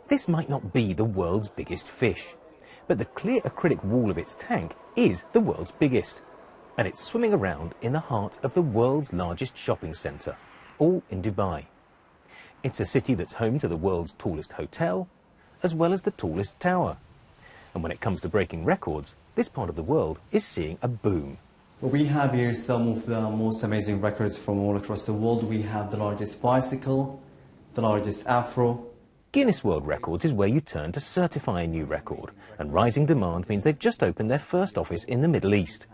This might not be the world's biggest fish, but the clear acrylic wall of its tank is the world's biggest. And it's swimming around in the heart of the world's largest shopping centre, all in Dubai. It's a city that's home to the world's tallest hotel, as well as the tallest tower. And when it comes to breaking records, this part of the world is seeing a boom. We have here some of the most amazing records from all across the world. We have the largest bicycle, the largest afro. Guinness World Records is where you turn to certify a new record, and rising demand means they've just opened their first office in the Middle East.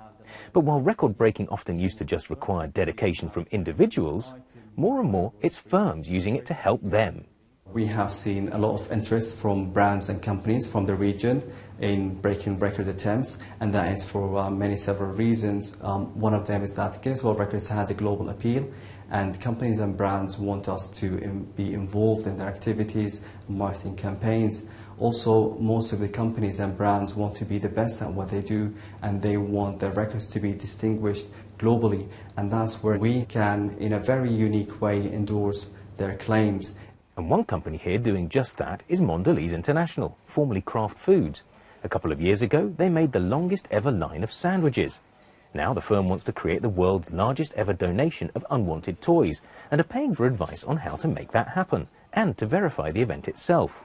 But while record breaking often used to just require dedication from individuals, more and more it's firms using it to help them. We have seen a lot of interest from brands and companies from the region in breaking record attempts, and that is for several reasons. One of them is that Guinness World Records has a global appeal, and companies and brands want us to be involved in their activities, marketing campaigns. Also, most of the companies and brands want to be the best at what they do, and they want their records to be distinguished globally, and that's where we can, in a very unique way, endorse their claims. And one company here doing just that is Mondelez International, formerly Kraft Foods. A couple of years ago, they made the longest ever line of sandwiches. Now the firm wants to create the world's largest ever donation of unwanted toys and are paying for advice on how to make that happen and to verify the event itself.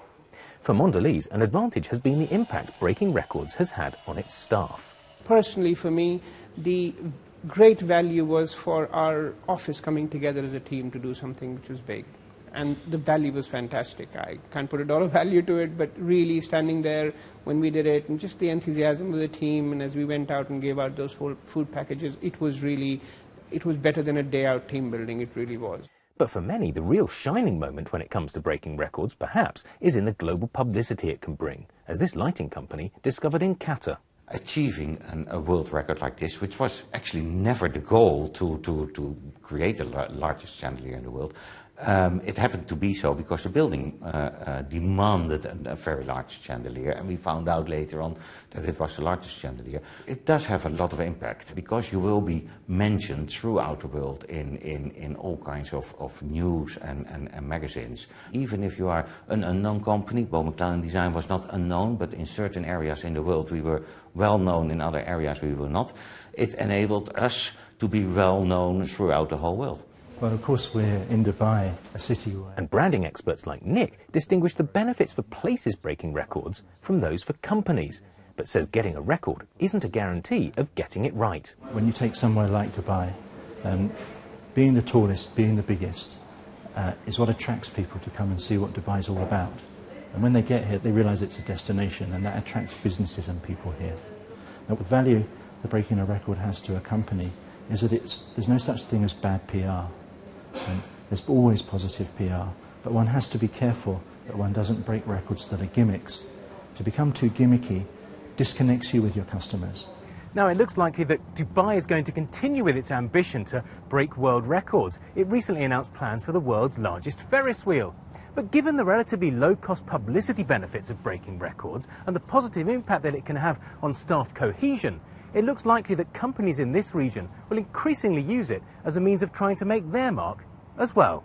For Mondelez, an advantage has been the impact breaking records has had on its staff. Personally, for me, the great value was for our office coming together as a team to do something which was big. And the value was fantastic. I can't put a dollar value to it, but really standing there when we did it and just the enthusiasm of the team, and as we went out and gave out those food packages, it was better than a day out team building, it really was. But for many, the real shining moment when it comes to breaking records, perhaps, is in the global publicity it can bring, as this lighting company discovered in Qatar. Achieving a world record like this, which was actually never the goal to create the largest chandelier in the world, it happened to be so because the building demanded a very large chandelier, and we found out later on that it was the largest chandelier. It does have a lot of impact because you will be mentioned throughout the world in all kinds of news and magazines. Even if you are an unknown company, Bowman Cloud & Design was not unknown, but in certain areas in the world we were well known, in other areas we were not. It enabled us to be well known throughout the whole world. Well, of course, we're in Dubai, a city where... And branding experts like Nick distinguish the benefits for places breaking records from those for companies, but says getting a record isn't a guarantee of getting it right. When you take somewhere like Dubai, being the tallest, being the biggest, is what attracts people to come and see what Dubai's all about. And when they get here, they realise it's a destination, and that attracts businesses and people here. Now, the value the breaking a record has to a company is that there's no such thing as bad PR. There's always positive PR, but one has to be careful that one doesn't break records that are gimmicks. To become too gimmicky disconnects you with your customers. Now, it looks likely that Dubai is going to continue with its ambition to break world records. It recently announced plans for the world's largest Ferris wheel. But given the relatively low-cost publicity benefits of breaking records and the positive impact that it can have on staff cohesion, it looks likely that companies in this region will increasingly use it as a means of trying to make their mark as well.